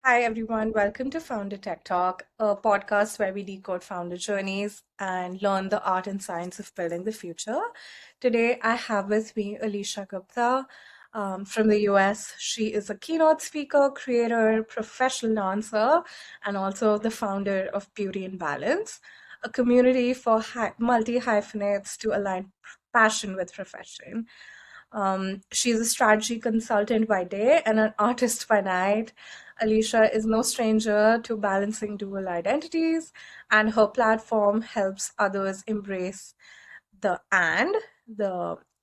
Hi, everyone. Welcome to FounderTechTok, a podcast where we decode founder journeys and learn the art and science of building the future. Today, I have with me Alisha Gupta from the US. She is a keynote speaker, creator, professional dancer, and also the founder of Beauty and Balance, a community for multi hyphenates to align passion with profession. She's a strategy consultant by day and an artist by night. Alicia is no stranger to balancing dual identities, and her platform helps others embrace the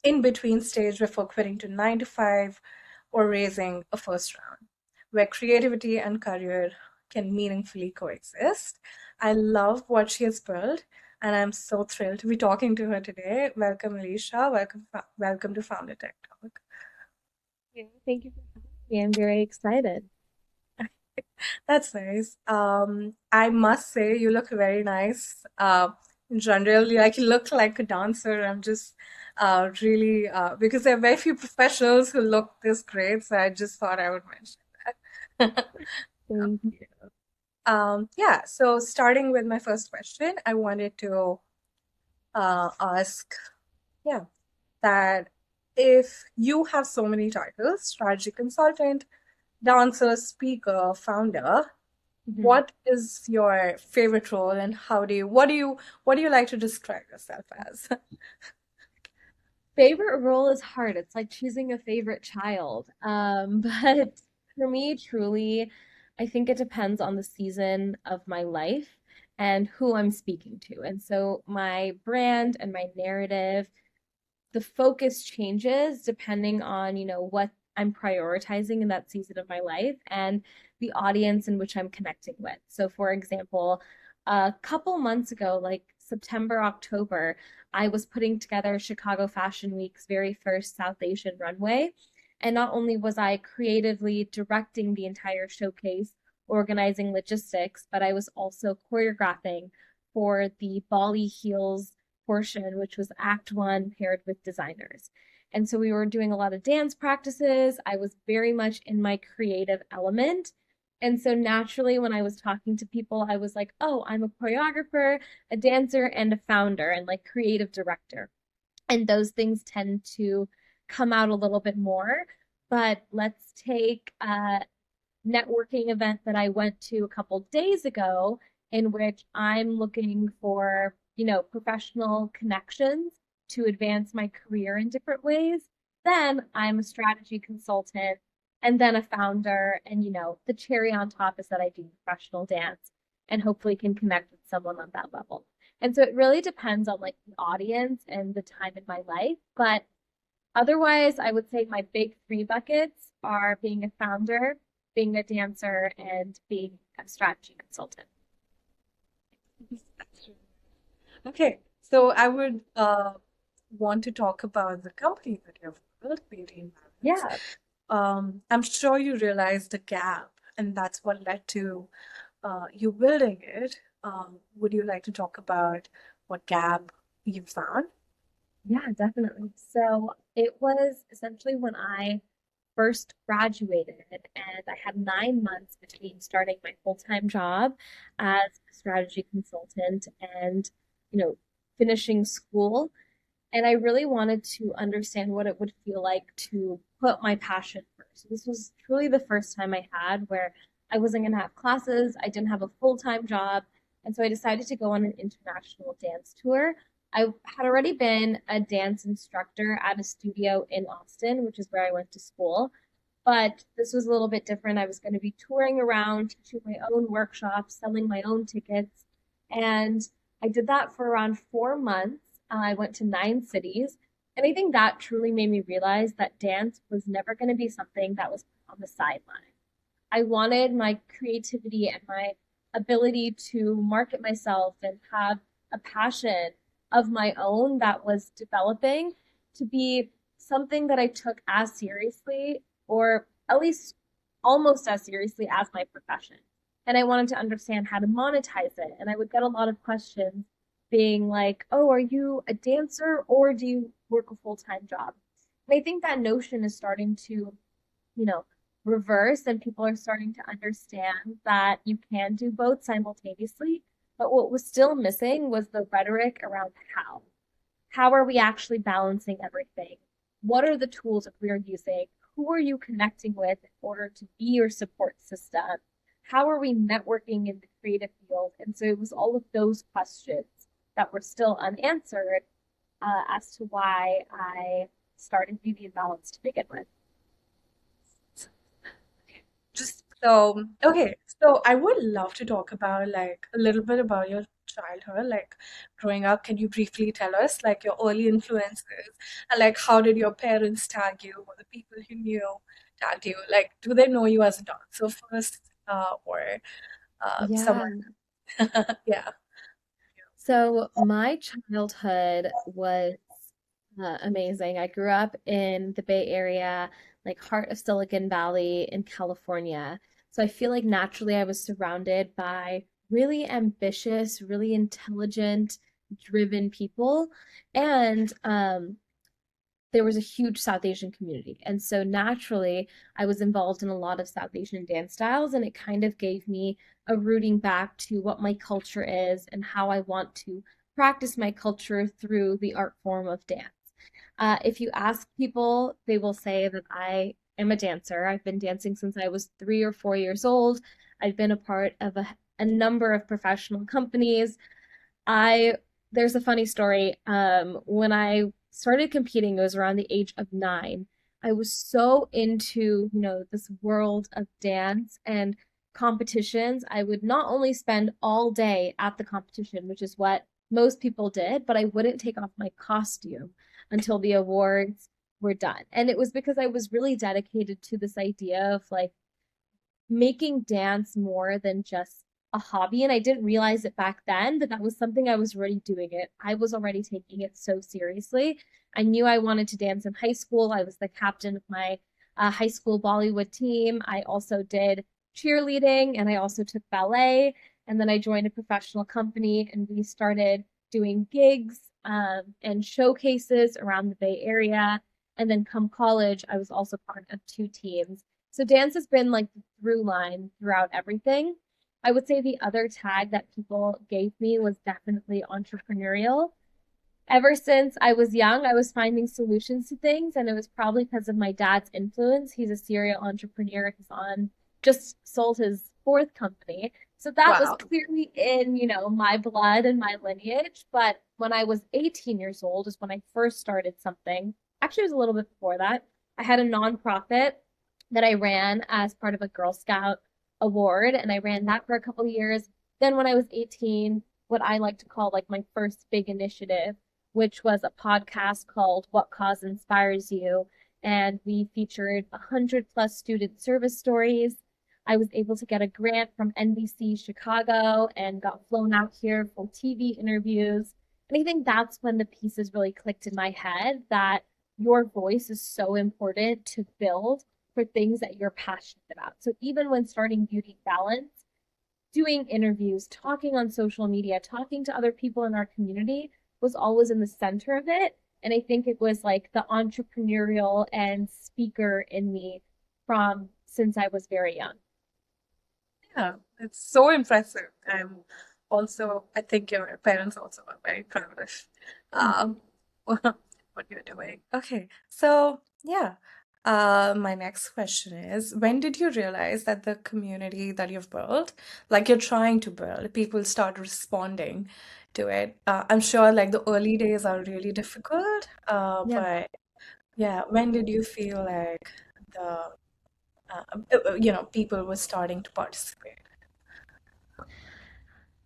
in between stage before quitting to 9 to 5 or raising a first round, where creativity and career can meaningfully coexist. I love what she has built, and I'm so thrilled to be talking to her today. Welcome, Alicia. Welcome to Founder Tech Talk. Yeah, thank you for having me. I'm very excited. That's nice. I must say you look very nice. In general, you look like a dancer. I'm just really because there are very few professionals who look this great, so I just thought I would mention that. Thank you. Yeah, so starting with my first question, I wanted to ask, yeah, that if you have so many titles, strategy consultant, dancer, speaker, founder, Mhm. what is your favorite role and what do you like to describe yourself as? Favorite role is hard. It's like choosing a favorite child. But for me, truly, I think it depends on the season of my life and who I'm speaking to. And so my brand and my narrative, the focus changes depending on, what I'm prioritizing in that season of my life and the audience in which I'm connecting with. So, for example, a couple months ago, like September, October, I was putting together Chicago Fashion Week's very first South Asian runway. And not only was I creatively directing the entire showcase, organizing logistics, but I was also choreographing for the Bali Heels portion, which was Act One paired with designers. And so we were doing a lot of dance practices. I was very much in my creative element. And so naturally, when I was talking to people, I was like, oh, I'm a choreographer, a dancer, and a founder, and like creative director. And those things tend to come out a little bit more. But let's take networking event that I went to a couple days ago in which I'm looking for, professional connections to advance my career in different ways. Then I'm a strategy consultant and then a founder. And, the cherry on top is that I do professional dance and hopefully can connect with someone on that level. And so it really depends on like the audience and the time in my life. But otherwise, I would say my big three buckets are being a founder, being a dancer, and being a strategy consultant. Okay, so I would want to talk about the company that you've built, Beauty and Balance. Yeah, I'm sure you realized the gap, and that's what led to you building it. Would you like to talk about what gap you found? yeah, definitely. So it was essentially when I first graduated, and I had 9 months between starting my full-time job as a strategy consultant and, you know, finishing school. And I really wanted to understand what it would feel like to put my passion first. This was truly the first time I had where I wasn't going to have classes, I didn't have a full time job. And so I decided to go on an international dance tour. I had already been a dance instructor at a studio in Austin, which is where I went to school. But this was a little bit different. I was going to be touring around, teaching my own workshops, selling my own tickets. And I did that for around 4 months. I went to 9 cities. And I think that truly made me realize that dance was never going to be something that was on the sideline. I wanted my creativity and my ability to market myself and have a passion of my own that was developing to be something that I took as seriously, or at least almost as seriously as my profession. And I wanted to understand how to monetize it. And I would get a lot of questions being like, oh, are you a dancer or do you work a full time job? And I think that notion is starting to, you know, reversed and people are starting to understand that you can do both simultaneously. But what was still missing was the rhetoric around how. How are we actually balancing everything? What are the tools that we're using? Who are you connecting with in order to be your support system? How are we networking in the creative field? And so it was all of those questions that were still unanswered as to why I started Beauty and Balance to begin with. Just so, okay, so I would love to talk about like a little bit about your childhood, like growing up. Can you briefly tell us like your early influences and like how did your parents tag you or the people who knew tagged you? Like, do they know you as a dancer first, or someone? Yeah. Yeah. So my childhood was amazing. I grew up in the Bay Area, like heart of Silicon Valley in California. So I feel like naturally I was surrounded by really ambitious, really intelligent, driven people. And there was a huge South Asian community. And so naturally, I was involved in a lot of South Asian dance styles, and it kind of gave me a rooting back to what my culture is and how I want to practice my culture through the art form of dance. If you ask people, they will say that I am a dancer. I've been dancing since I was 3 or 4 years old. I've been a part of a number of professional companies. I There's a funny story. When I started competing, it was around the age of 9. I was so into, this world of dance and competitions. I would not only spend all day at the competition, which is what most people did, but I wouldn't take off my costume until the awards were done. And it was because I was really dedicated to this idea of like making dance more than just a hobby. And I didn't realize it back then that that was something I was already doing it. I was already taking it so seriously. I knew I wanted to dance in high school. I was the captain of my high school Bollywood team. I also did cheerleading and I also took ballet. And then I joined a professional company and we started doing gigs and showcases around the Bay Area. And then come college, I was also part of 2 teams. So dance has been like the through line throughout everything. I would say the other tag that people gave me was definitely entrepreneurial. Ever since I was young, I was finding solutions to things, and it was probably because of my dad's influence. He's a serial entrepreneur. He's on just sold his fourth company. So that was Wow. clearly in, my blood and my lineage. But when I was 18 years old is when I first started something. Actually, it was a little bit before that. I had a nonprofit that I ran as part of a Girl Scout award, and I ran that for a couple of years. Then when I was 18, what I like to call like my first big initiative, which was a podcast called What Cause Inspires You. And we featured 100 plus student service stories. I was able to get a grant from NBC Chicago and got flown out here for TV interviews. And I think that's when the pieces really clicked in my head that your voice is so important to build for things that you're passionate about. So even when starting Beauty Balance, doing interviews, talking on social media, talking to other people in our community was always in the center of it. And I think it was like the entrepreneurial and speaker in me from since I was very young. Yeah, it's so impressive. And also, I think your parents also are very proud of Mm-hmm. um, what you're doing. Okay, so yeah, my next question is, when did you realize that the community that you've built, like you're trying to build, people start responding to it? I'm sure like the early days are really difficult, Yeah. but yeah, when did you feel like the people were starting to participate?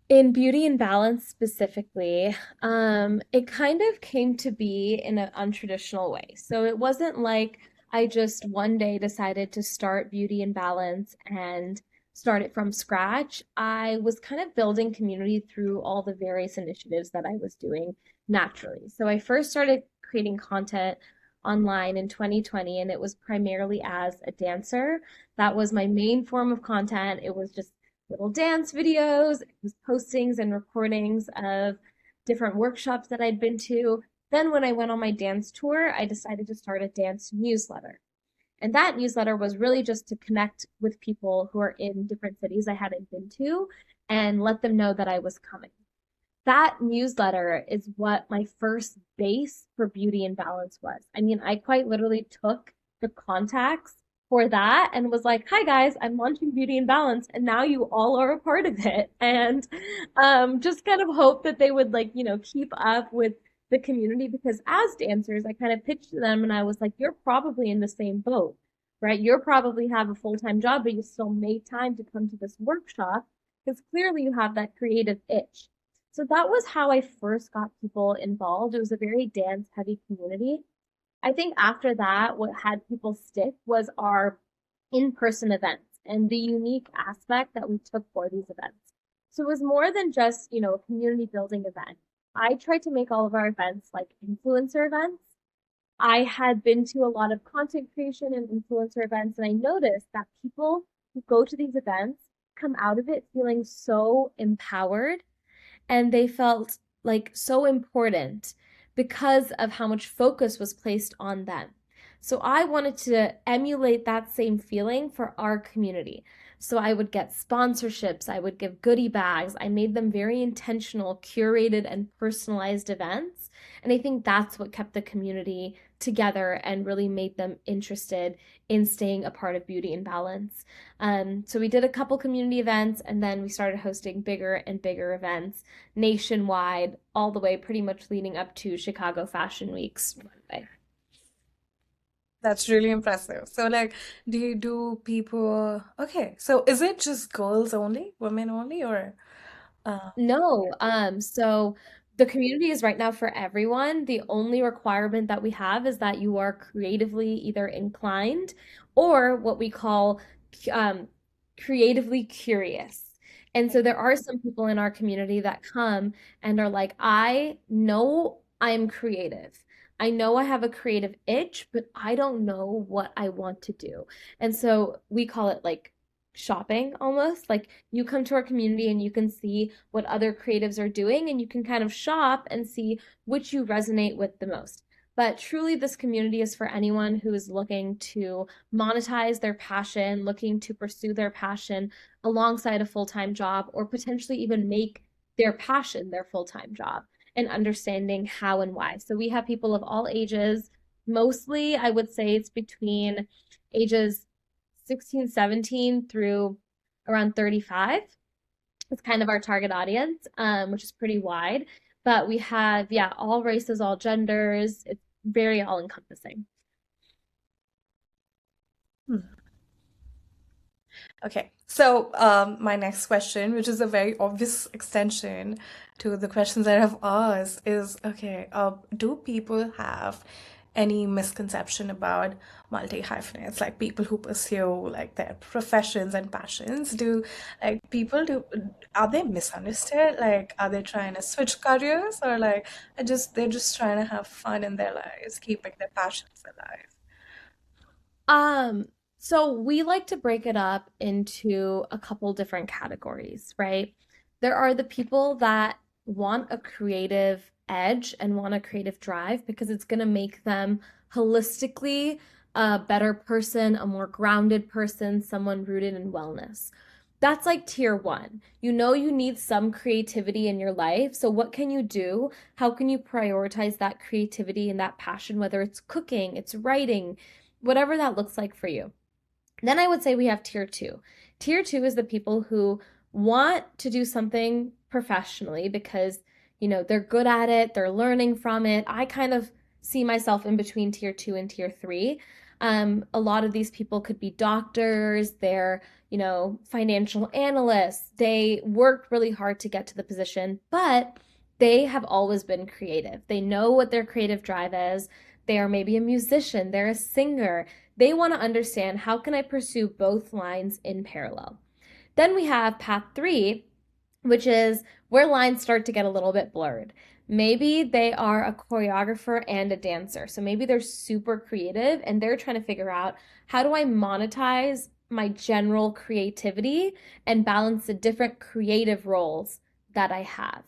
In Beauty and Balance specifically, it kind of came to be in an untraditional way. So it wasn't like I just one day decided to start Beauty and Balance and start it from scratch. I was kind of building community through all the various initiatives that I was doing naturally. So I first started creating content online in 2020, and it was primarily as a dancer. That was my main form of content. It was just little dance videos, it was postings and recordings of different workshops that I'd been to. Then, when I went on my dance tour, I decided to start a dance newsletter. And that newsletter was really just to connect with people who are in different cities I hadn't been to and let them know that I was coming. That newsletter is what my first base for Beauty and Balance was. I mean, I quite literally took the contacts for that and was like, hi guys, I'm launching Beauty and Balance, and now you all are a part of it. And just kind of hope that they would, like, keep up with the community, because as dancers, I kind of pitched to them and I was like, you're probably in the same boat, right? You're probably have a full-time job, but you still made time to come to this workshop because clearly you have that creative itch. So that was how I first got people involved. It was a very dance heavy community. I think after that, what had people stick was our in person events and the unique aspect that we took for these events. So it was more than just, a community building event. I tried to make all of our events like influencer events. I had been to a lot of content creation and influencer events, and I noticed that people who go to these events come out of it feeling so empowered, and they felt like so important because of how much focus was placed on them. So I wanted to emulate that same feeling for our community. So I would get sponsorships, I would give goodie bags. I made them very intentional, curated, and personalized events. And I think that's what kept the community together and really made them interested in staying a part of Beauty and Balance. So we did a couple community events, and then we started hosting bigger and bigger events nationwide, all the way pretty much leading up to Chicago Fashion Week's runway. That's really impressive. So, like, do you do people? Okay, so is it just girls only, women only, or uh, No, so the community is right now for everyone. The only requirement that we have is that you are creatively either inclined or what we call um, creatively curious. And so there are some people in our community that come and are like, I know I'm creative. I know I have a creative itch, but I don't know what I want to do. And so we call it like shopping almost. Like you come to our community and you can see what other creatives are doing, and you can kind of shop and see which you resonate with the most. But truly, this community is for anyone who is looking to monetize their passion, looking to pursue their passion alongside a full time job, or potentially even make their passion their full time job, and understanding how and why. So we have people of all ages. Mostly, I would say it's between ages 16, 17 through around 35. It's kind of our target audience, which is pretty wide. But we have, yeah, all races, all genders. It's very all encompassing. hmm. Okay, so my next question, which is a very obvious extension to the questions that I've asked, is okay, do people have any misconception about multi-hyphenates, like people who pursue like their professions and passions? Do like people do are they misunderstood? Like, are they trying to switch careers, or like they're just trying to have fun in their lives, keeping their passions alive? Um, so we like to break it up into a couple different categories, right? There are the people that want a creative edge and want a creative drive because it's going to make them holistically a better person, a more grounded person, someone rooted in wellness. That's like tier one. You know you need some creativity in your life. So what can you do? How can you prioritize that creativity and that passion, whether it's cooking, it's writing, whatever that looks like for you. Then I would say we have tier two. Tier two is the people who want to do something professionally because, they're good at it, they're learning from it. I kind of see myself in between tier two and tier three. A lot of these people could be doctors, they're, financial analysts. They worked really hard to get to the position, but they have always been creative. They know what their creative drive is. They are maybe a musician, they're a singer. They want to understand, how can I pursue both lines in parallel? Then we have path three, which is where lines start to get a little bit blurred. Maybe they are a choreographer and a dancer. So maybe they're super creative and they're trying to figure out, how do I monetize my general creativity and balance the different creative roles that I have.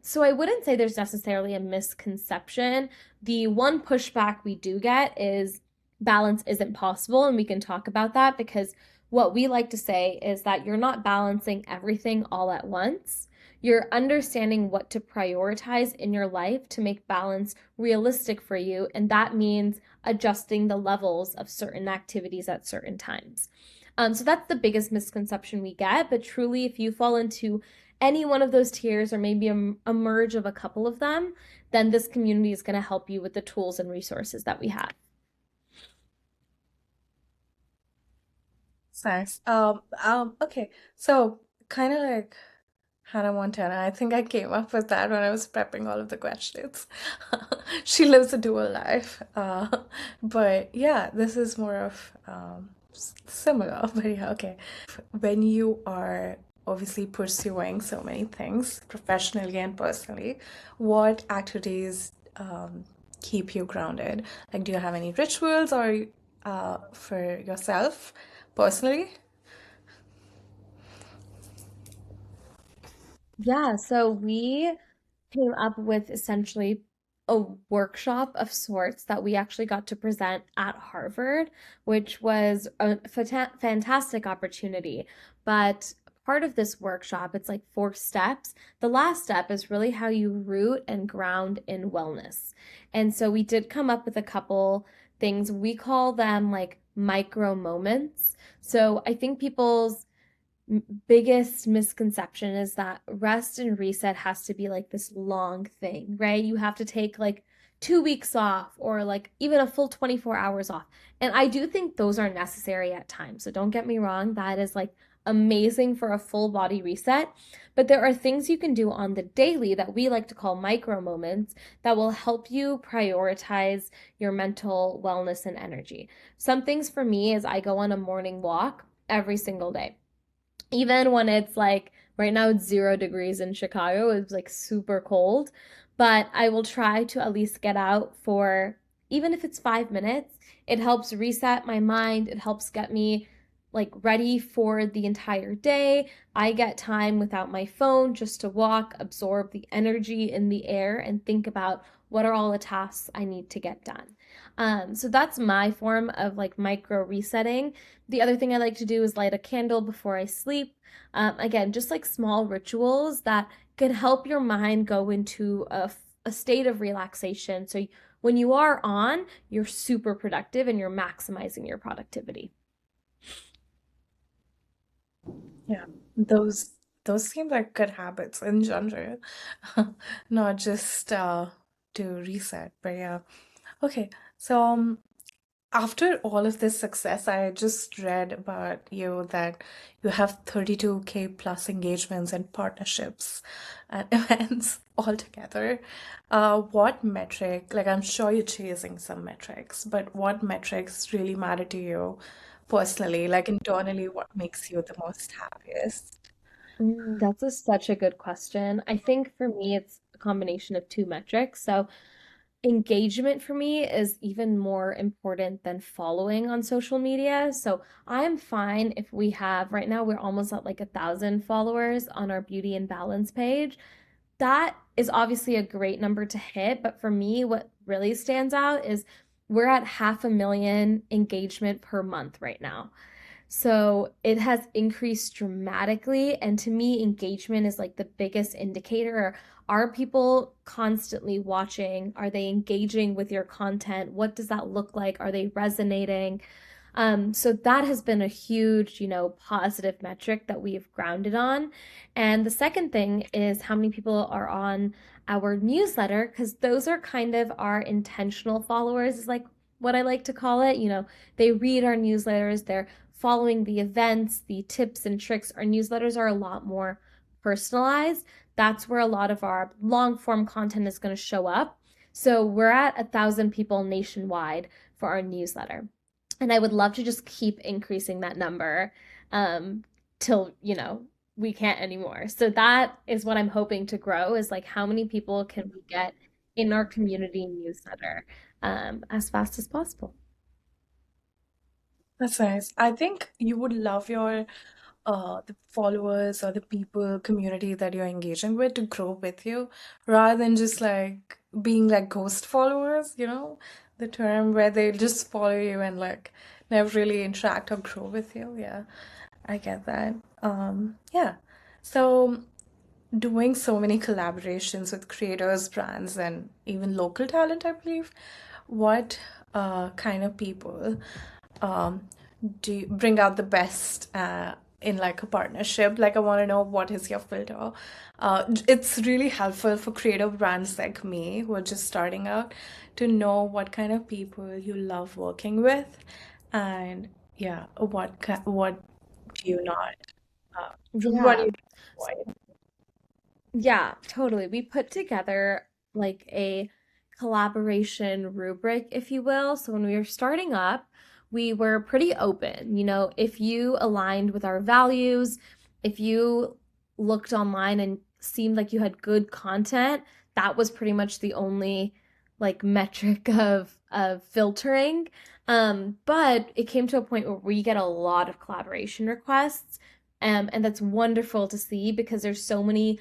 So I wouldn't say there's necessarily a misconception. The one pushback we do get is balance isn't possible, and we can talk about that because what we like to say is that you're not balancing everything all at once. You're understanding what to prioritize in your life to make balance realistic for you, and that means adjusting the levels of certain activities at certain times. So that's the biggest misconception we get. But truly, if you fall into any one of those tiers or maybe a merge of a couple of them, then this community is going to help you with the tools and resources that we have. It's nice. Okay. So kind of like Hannah Montana. I think I came up with that when I was prepping all of the questions. She lives a dual life. But yeah, this is more of similar, but yeah, okay. When you are obviously pursuing so many things professionally and personally, what activities keep you grounded? Like, do you have any rituals or for yourself personally? Yeah, so we came up with essentially a workshop of sorts that we actually got to present at Harvard, which was a fantastic opportunity. But part of this workshop, it's like 4 steps. The last step is really how you root and ground in wellness. And so we did come up with a couple things. We call them like micro moments. So I think people's biggest misconception is that rest and reset has to be like this long thing, right? You have to take like 2 weeks off or like even a full 24 hours off. And I do think those are necessary at times. So don't get me wrong, that is like amazing for a full body reset. But there are things you can do on the daily that we like to call micro moments that will help you prioritize your mental wellness and energy. Some things for me is I go on a morning walk every single day, even when it's like right now it's 0 degrees in Chicago, it's like super cold, but I will try to at least get out for even if it's 5 minutes. It helps reset my mind, it helps get me like ready for the entire day. I get time without my phone just to walk, absorb the energy in the air, and think about what are all the tasks I need to get done. So that's my form of like micro resetting. The other thing I like to do is light a candle before I sleep. Again, just like small rituals that can help your mind go into a state of relaxation. So when you are on, you're super productive and you're maximizing your productivity. Yeah, those those seem like good habits in general, not just to reset, but yeah. Okay, so after all of this success, I just read about you that you have 32K plus engagements and partnerships and events altogether. What metric, like I'm sure you're chasing some metrics, but what metrics really matter to you personally? Like internally, what makes you the most happiest? That's such a good question. I think for me, it's a combination of two metrics. So engagement for me is even more important than following on social media. So I'm fine if we have, right now, we're almost at like 1,000 followers on our beauty and balance page. That is obviously a great number to hit, but for me, what really stands out is we're at 500,000 engagement per month right now. So it has increased dramatically. And to me, engagement is like the biggest indicator. Are people constantly watching? Are they engaging with your content? What does that look like? Are they resonating? So that has been a huge, positive metric that we've grounded on. And the second thing is how many people are on our newsletter, because those are kind of our intentional followers, is like what I like to call it. They read our newsletters, they're following the events, the tips and tricks. Our newsletters are a lot more personalized. That's where a lot of our long form content is going to show up. So we're at 1,000 people nationwide for our newsletter. And I would love to just keep increasing that number till, we can't anymore. So that is what I'm hoping to grow, is like how many people can we get in our community newsletter as fast as possible. That's nice. I think you would love your the followers or the people community that you're engaging with to grow with you rather than just like being like ghost followers, you know? the term where they just follow you and like never really interact or grow with you. Yeah, I get that. Yeah. So doing so many collaborations with creators, brands, and even local talent, I believe, what kind of people um, do you bring out the best in like a partnership? Like, I want to know what is your filter. It's really helpful for creative brands like me who are just starting out to know what kind of people you love working with, and yeah, what do you not, what do Yeah. you avoid? Yeah, totally. We put together like a collaboration rubric, if you will. So when we were starting up, we were pretty open. If you aligned with our values, if you looked online and seemed like you had good content, that was pretty much the only like metric of filtering. But it came to a point where we get a lot of collaboration requests. And that's wonderful to see because there's so many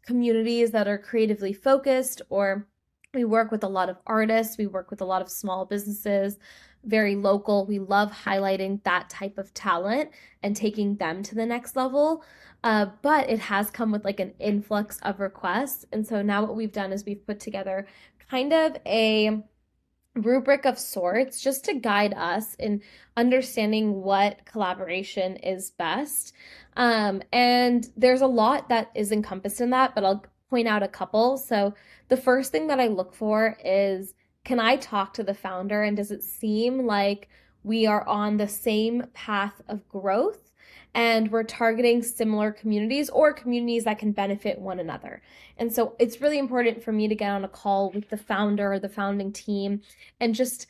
communities that are creatively focused, or we work with a lot of artists, we work with a lot of small businesses, very local. We love highlighting that type of talent and taking them to the next level. But it has come with like an influx of requests. And so now what we've done is we've put together kind of a rubric of sorts just to guide us in understanding what collaboration is best. And there's a lot that is encompassed in that, but I'll point out a couple. So the first thing that I look for is, can I talk to the founder and does it seem like we are on the same path of growth and we're targeting similar communities or communities that can benefit one another? And so it's really important for me to get on a call with the founder or the founding team and just,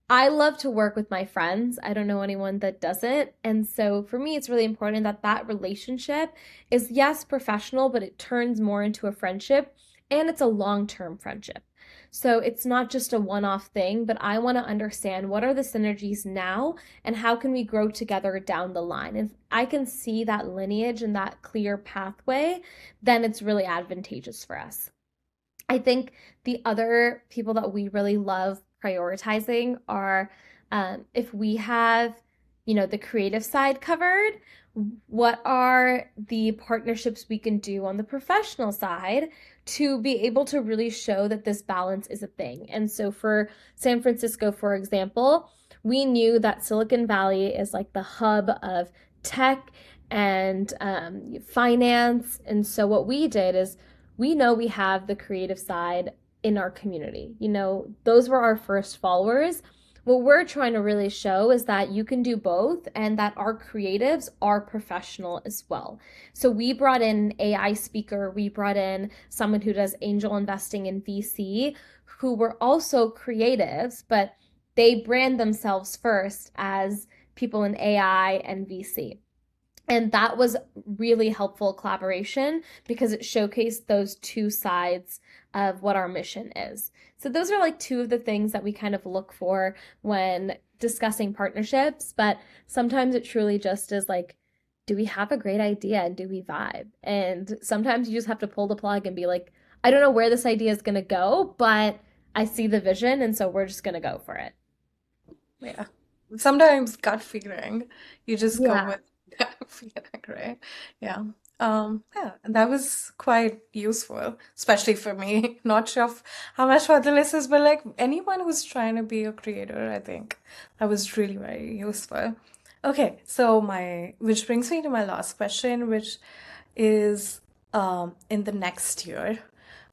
I love to work with my friends. I don't know anyone that doesn't. And so for me, it's really important that that relationship is, yes, professional, but it turns more into a friendship and it's a long-term friendship. So it's not just a one-off thing, but I want to understand what are the synergies now and how can we grow together down the line. And if I can see that lineage and that clear pathway, then it's really advantageous for us. I think the other people that we really love prioritizing are, if we have, the creative side covered, what are the partnerships we can do on the professional side to be able to really show that this balance is a thing. And so for San Francisco, for example, we knew that Silicon Valley is like the hub of tech and finance. And so what we did is we know we have the creative side in our community. Those were our first followers. What we're trying to really show is that you can do both and that our creatives are professional as well. So we brought in an AI speaker, we brought in someone who does angel investing in VC, who were also creatives, but they brand themselves first as people in AI and VC. And that was really helpful collaboration because it showcased those two sides of what our mission is. So those are like two of the things that we kind of look for when discussing partnerships, but sometimes it truly just is like, do we have a great idea and do we vibe? And sometimes you just have to pull the plug and be like, I don't know where this idea is going to go, but I see the vision and so we're just going to go for it. Yeah. Sometimes gut feeling. You just go Yeah. with gut feeling, right? Yeah. Yeah, and that was quite useful, especially for me. Not sure how much for the listeners, but like anyone who's trying to be a creator, I think that was really very useful. Okay, so which brings me to my last question, which is in the next year,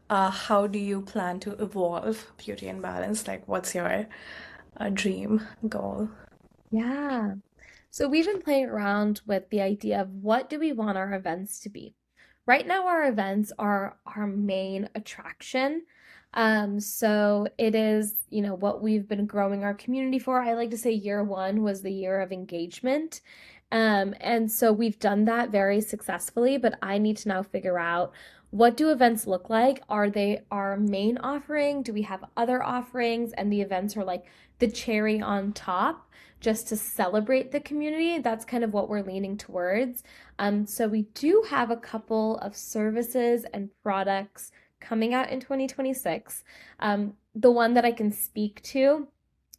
how do you plan to evolve Beauty and Balance? Like, what's your dream goal? Yeah. So we've been playing around with the idea of what do we want our events to be. Right now, our events are our main attraction. So it is, what we've been growing our community for. I like to say year one was the year of engagement. And so we've done that very successfully, but I need to now figure out, what do events look like? Are they our main offering? Do we have other offerings? And the events are like the cherry on top just to celebrate the community. That's kind of what we're leaning towards. So we do have a couple of services and products coming out in 2026. The one that I can speak to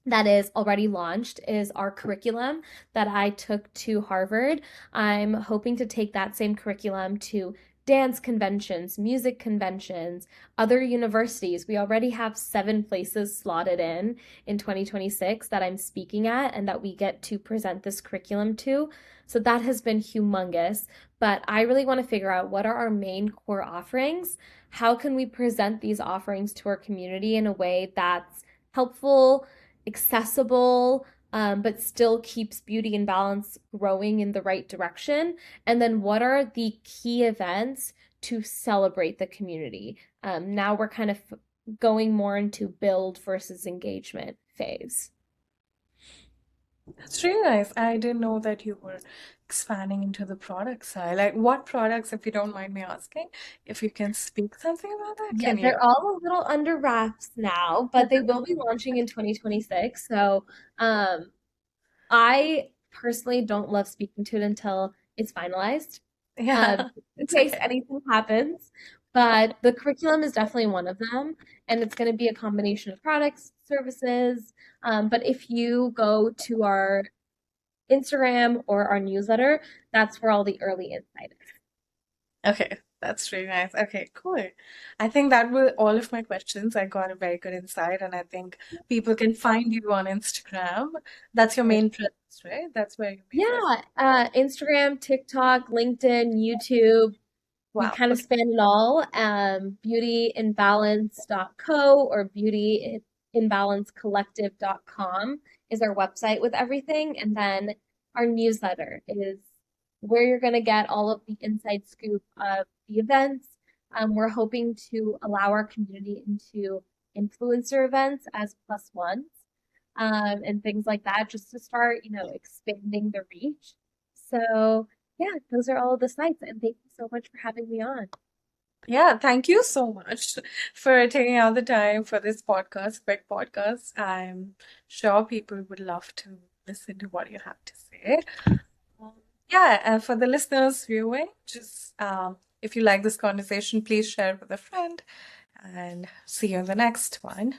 that is already launched is our curriculum that I took to Harvard. I'm hoping to take that same curriculum to dance conventions, music conventions, other universities. We already have 7 places slotted in 2026 that I'm speaking at and that we get to present this curriculum to. So that has been humongous. But I really want to figure out what are our main core offerings? How can we present these offerings to our community in a way that's helpful, accessible, but still keeps beauty and balance growing in the right direction? And then what are the key events to celebrate the community? Now we're kind of going more into build versus engagement phase. That's really nice. I didn't know that you were expanding into the product side. Like, what products, if you don't mind me asking, if you can speak something about that, Yeah, can you? they're all a little under wraps now, but they will be launching in 2026. So, um, I personally don't love speaking to it until it's finalized, Yeah, in it's case okay. anything happens. But the curriculum is definitely one of them, and it's going to be a combination of products, services. But if you go to our Instagram or our newsletter, that's where all the early insight is. Okay, that's really nice. Okay, cool. I think that were all of my questions. I got a very good insight, and I think people can find you on Instagram. That's your main presence, right? That's where your main presence. Yeah, Instagram, TikTok, LinkedIn, YouTube. We Wow. kind of Okay. span it all. Beautyinbalance.co or beautyinbalancecollective.com is our website with everything. And then our newsletter is where you're going to get all of the inside scoop of the events. We're hoping to allow our community into influencer events as plus ones, and things like that, just to start, expanding the reach. So, yeah, those are all of the sites, and thank you so much for having me on. Yeah, thank you so much for taking out the time for this podcast, quick podcast. I'm sure people would love to listen to what you have to say. Um, yeah, and for the listeners viewing, just if you like this conversation, please share it with a friend and see you in the next one.